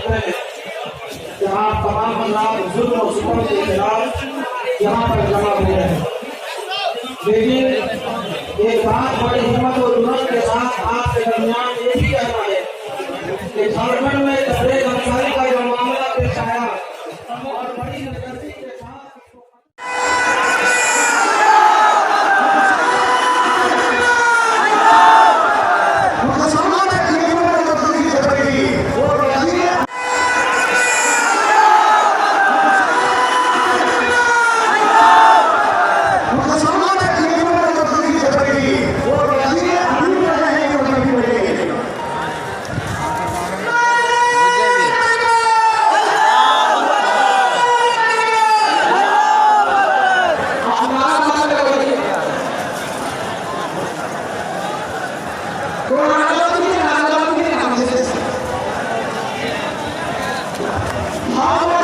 دیکھتے ہیں جہاں تمام حضرات ظلم و ستم کے خلاف یہاں پر جمع ہوئے ہیں، لیکن ایک بات بڑی ہمت و جرأت کے ساتھ آپ کے درمیان یہ بھی کہنا ہے کہ جھارکھنڈ میں تبريز انصاری کا جو معاملہ پیش آیا اور بڑی نزدیکی کے ساتھ ہاں